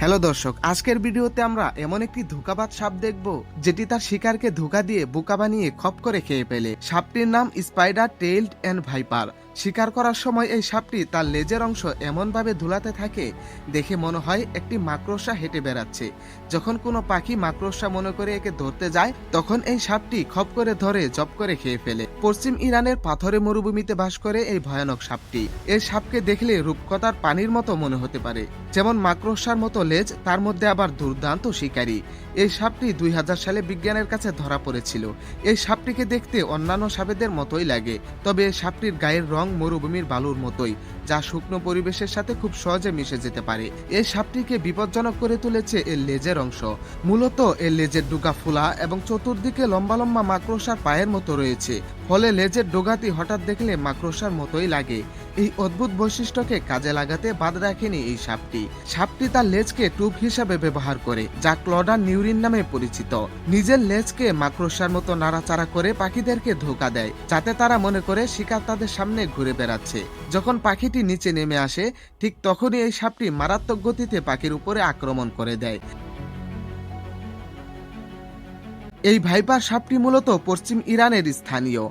Hello দর্শক, আজকের ভিডিওতে আমরা এমন একটি ধোঁকাবাজ সাপ দেখব যেটি তার শিকারকে ধোঁকা দিয়ে বোকা বানিয়ে খপ করে খেয়ে ফেলে। সাপটির নাম স্পাইডার টেইলড অ্যান্ড ভাইপার। শিকার করার সময় এই সাপটি তার লেজের অংশ এমনভাবে ধুলাতে থাকে দেখে মনে হয় একটি মাকড়সা হেঁটে বেড়াচ্ছে। যখন কোনো পাখি মাকড়সা মনে করে একে ধরতে যায় তখন এই সাপটি খপ করে ধরে জব করে খেয়ে ফেলে। পশ্চিম ইরানের পাথরে মরুভূমিতে বাস করে এই ভয়ানক সাপটি। এই সাপকে দেখলে রূপকথার পানির মতো মনে হতে পারে, যেমন মাকড়সার মতো লেজ, তার মধ্যে আবার দুর্দান্ত শিকারী। এই সাপটি 2000 সালে বিজ্ঞানের কাছে ধরা পড়েছিল। এই সাপটিকে দেখতে অন্যান্য সাপেদের মতোই লাগে, তবে এই সাপটির গায়ের রং মরুভূমির বালুর মতোই, যা শুকনো পরিবেশের সাথে খুব সহজে মিশে যেতে পারে। এই সাপটিকে বিপজ্জনক করে তুলেছে এর লেজের অংশ। মূলত এর লেজের ডোগা ফোলা এবং চতুর্দিকে লম্বা লম্বা মাকড়সার পায়ের মতো রয়েছে, ফলে লেজের ডোগাটি হঠাৎ দেখলে মাকড়সার মতোই লাগে। এই অদ্ভুত বৈশিষ্ট্যকে কাজে লাগাতে বাদ রাখেনি এই সাপটি তার লেজকে টুপ হিসাবে ব্যবহার করে, যা ক্লডার নিউরিন নামে পরিচিত। নিজের লেজকে মাকড়সার মতো নাড়াচাড়া করে পাখিদেরকে ধোঁকা দেয়, যাতে তারা মনে করে শিকার তাদের সামনে ঘুরে বেড়াচ্ছে। যখন পাখিটি নিচে নেমে আসে ঠিক তখনই এই সাপটি মারাত্মক গতিতে পাখির উপরে আক্রমণ করে দেয়। এই ভাইপার সাপটি মূলত পশ্চিম ইরানের স্থানীয়।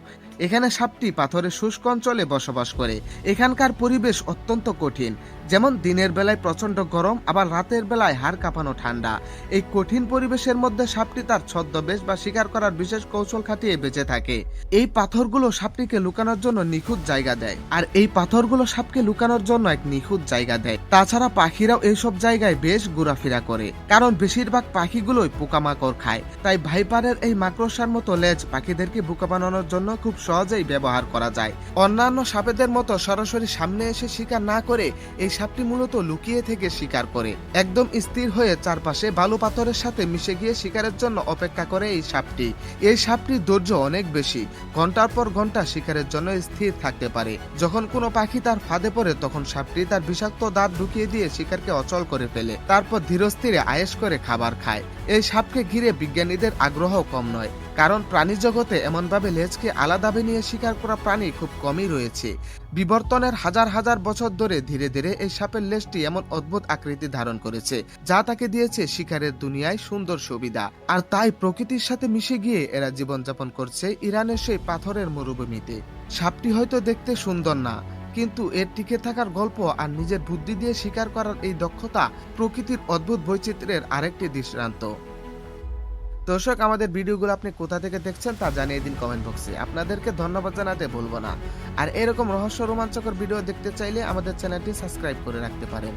এখানে সাপটি পাথরের শুষ্ক অঞ্চলে বসবাস করে। এখানকার পরিবেশ অত্যন্ত কঠিন, যেমন দিনের বেলায় প্রচন্ড গরম, আবার রাতের বেলায় হাড় কাঁপানো ঠান্ডা। এই কঠিন পরিবেশের মধ্যে সাপটি তার ছদ্মবেশ বা শিকার করার বিশেষ কৌশল খাটিয়ে বেঁচে থাকে। এই পাথরগুলো সাপটিকে লুকানোর জন্য নিখুঁত জায়গা দেয়, আর এই পাথরগুলো সাপকে লুকানোর জন্য এক নিখুঁত জায়গা দেয়। তাছাড়া পাখিরাও এইসব জায়গায় বেশ ঘোরাফেরা করে, কারণ বেশিরভাগ পাখিগুলোই পোকামাকড় খায়। তাই ভাইপারের এই মাকড়সার মতো লেজ পাখিদেরকে বোকা বানানোর জন্য খুব সহজেই ব্যবহার করা যায়। অন্যান্য সাপেদের মতো সরাসরি সামনে এসে শিকার না করে এই সাপটি মূলত লুকিয়ে থেকে শিকার করে। একদম স্থির হয়ে চারপাশে বালু পাথরের সাথে মিশে গিয়ে শিকারের জন্য অপেক্ষা করে এই সাপটির ধৈর্য অনেক বেশি। ঘন্টার পর ঘন্টা শিকারের জন্য স্থির থাকতে পারে। যখন কোনো পাখি তার ফাঁদে পড়ে তখন সাপটি তার বিষাক্ত দাঁত ঢুকিয়ে দিয়ে শিকারকে অচল করে ফেলে, তারপর ধীরস্থিরে আয়েশ করে খাবার খায়। এই সাপকে ঘিরে বিজ্ঞানীদের আগ্রহ কম নয়, কারণ প্রাণী জগতে এমনভাবে লেজকে আলাদাভাবে নিয়ে শিকার করা প্রাণী খুব কমই রয়েছে। বিবর্তনের হাজার হাজার বছর ধরে ধীরে ধীরে এই সাপের লেজটি এমন অদ্ভুত আকৃতি ধারণ করেছে, যা তাকে দিয়েছে শিকারের দুনিয়ায় সুন্দর সুবিধা। আর তাই প্রকৃতির সাথে মিশে গিয়ে এরা জীবনযাপন করছে ইরানের সেই পাথরের মরুভূমিতে। সাপটি হয়তো দেখতে সুন্দর না, কিন্তু এর টিকে থাকার গল্প আর নিজের বুদ্ধি দিয়ে শিকার করার এই দক্ষতা প্রকৃতির অদ্ভুত বৈচিত্র্যের আরেকটি দৃষ্টান্ত। দর্শক, আমাদের ভিডিওগুলো আপনি কোথা থেকে দেখছেন তা জানিয়ে দিন কমেন্ট বক্সে। আপনাদেরকে ধন্যবাদ জানাতে ভুলবো না। আর এরকম রহস্য রোমাঞ্চকর ভিডিও দেখতে চাইলে আমাদের চ্যানেলটি সাবস্ক্রাইব করে রাখতে পারেন।